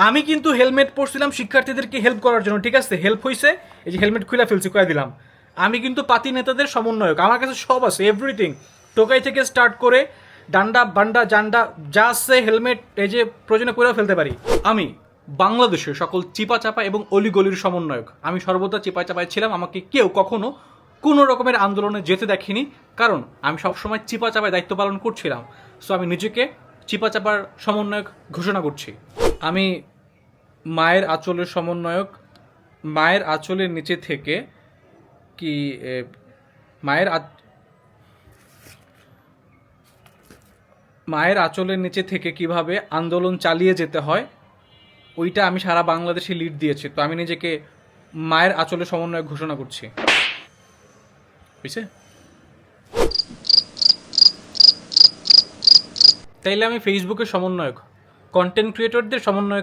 আমি কিন্তু হেলমেট পরছিলাম শিক্ষার্থীদেরকে হেল্প করার জন্য, ঠিক আছে? হেল্প হয়েছে, এই যে হেলমেট খুলে ফেলছি, কয়ে দিলাম। আমি কিন্তু পাতি নেতাদের সমন্বয়ক, আমার কাছে সব আছে, এভরিথিং। টোকাই থেকে স্টার্ট করে ডান্ডা বান্ডা জান্ডা যা আছে, হেলমেট এই যে প্রয়োজনে করেও ফেলতে পারি। আমি বাংলাদেশের সকল চিপা চাপা এবং অলিগলির সমন্বয়ক। আমি সর্বদা চিপা চাপায় ছিলাম, আমাকে কেউ কখনো কোনো রকমের আন্দোলনে যেতে দেখেনি, কারণ আমি সবসময় চিপা চাপায় দায়িত্ব পালন করছিলাম। সো আমি নিজেকে চিপা চাপার সমন্বয়ক ঘোষণা করছি। আমি মায়ের আঁচলের সমন্বয়ক। মায়ের আঁচলের নিচে থেকে কি মায়ের মায়ের আঁচলের নিচে থেকে কিভাবে আন্দোলন চালিয়ে যেতে হয় ওইটা আমি সারা বাংলাদেশে লিড দিয়েছি। তো আমি নিজেকে মায়ের আঁচলের সমন্বয়ক ঘোষণা করছি। বুঝছে? তাইলে আমি ফেসবুকের সমন্বয়ক, কন্টেন্ট ক্রিয়েটরদের সমন্বয়ক।